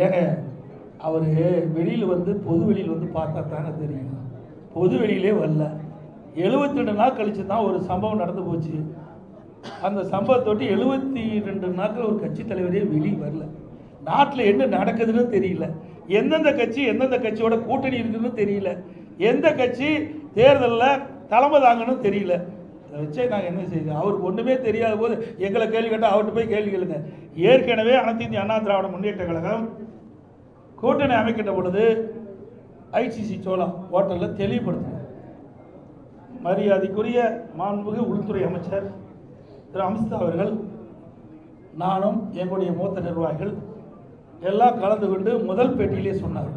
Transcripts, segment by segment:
ஏங்க அவர் வெளியில் வந்து பொது வெளியில் வந்து பார்த்தா தாங்க தெரியும். பொது வெளியிலே வரல. 72 நாள் கழித்து தான் ஒரு சம்பவம் நடந்து போச்சு. அந்த சம்பவத்தொட்டி 72 நாட்கள் ஒரு கட்சி தலைவரே வெளியே வரல. நாட்டில் என்ன நடக்குதுன்னு தெரியல. எந்தெந்த கட்சி எந்தெந்த கட்சியோட கூட்டணி இருக்குன்னு தெரியல. எந்த கட்சி தேர்தலில் தலைமை தாங்கன்னு தெரியல. அதை வச்சே நாங்கள் என்ன செய்யுது? அவருக்கு ஒன்றுமே தெரியாத போது எங்களை கேள்வி கேட்டால் அவர்கிட்ட போய் கேள்வி கேளுங்க. ஏற்கனவே அனைத்து இந்திய அண்ணா திராவிட முன்னேற்ற கழகம் கூட்டணி அமைக்கின்ற பொழுது ஐசிசி சோழா ஹோட்டலில் தெளிவுபடுத்தினார். மரியாதைக்குரிய மாண்புமிகு உள்துறை அமைச்சர் திரு அமித்ஷா அவர்கள், நானும் எங்களுடைய மூத்த நிர்வாகிகள் எல்லாம் கலந்து கொண்டு முதல் பேட்டியிலே சொன்னார்,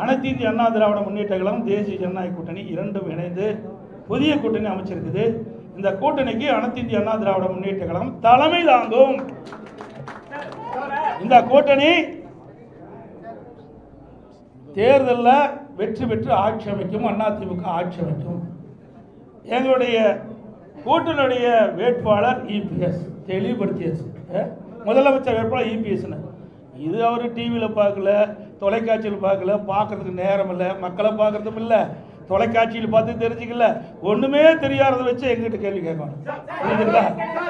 அனைத்து இந்திய அண்ணா திராவிட முன்னேற்ற கழகம் தேசிய ஜனநாயக கூட்டணி இரண்டும் இணைந்து புதிய கூட்டணி அமைச்சிருக்குது. இந்த கூட்டணிக்கு அனைத்து இந்திய அண்ணா திராவிட முன்னேற்ற கழகம் தலைமை தாங்கும். இந்த கூட்டணி தேர்தலில் வெற்றி பெற்று ஆட்சி அமைக்கும். அதிமுக ஆட்சி அமைக்கும். எங்களுடைய கூட்டணியுடைய வேட்பாளர் இபிஎஸ் தெளிவுபடுத்தியாச்சு. முதலமைச்சர் வேட்பாளர் இபிஎஸ்னு. இது அவர் டிவியில் பார்க்கல, தொலைக்காட்சியில் பார்க்கல, பார்க்கறதுக்கு நேரம் இல்லை, மக்களை பார்க்கறதும் இல்லை, தொலைக்காட்சியில் பார்த்து தெரிஞ்சுக்கல, ஒன்றுமே தெரியாததை வச்சு எங்கிட்ட கேள்வி கேட்கணும். புரியுதுங்களா?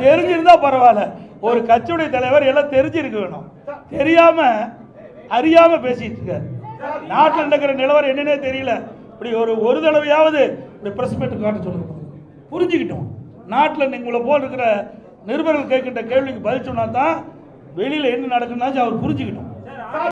தெரிஞ்சிருந்தா பரவாயில்ல. ஒரு கட்சியுடைய தலைவர் எல்லாம் தெரிஞ்சிருக்க வேணும். தெரியாம அறியாம பேசிட்டு இருக்காரு. நாட்டில் நடக்கிற நிலவரம் என்னன்னே தெரியல. இப்படி ஒரு தடவையாவது இப்படி பிரஸ் மீட் காட்ட சொல்லுங்க, புரிஞ்சுக்கிட்டோம். நாட்டில் உங்களை போல் இருக்கிற நிருபர்கள் கேட்கின்ற கேள்விக்கு பதில் சொன்னா தான் வெளியில் என்ன நடக்குதுன்னா அவர் புரிஞ்சுக்கிட்டோம்.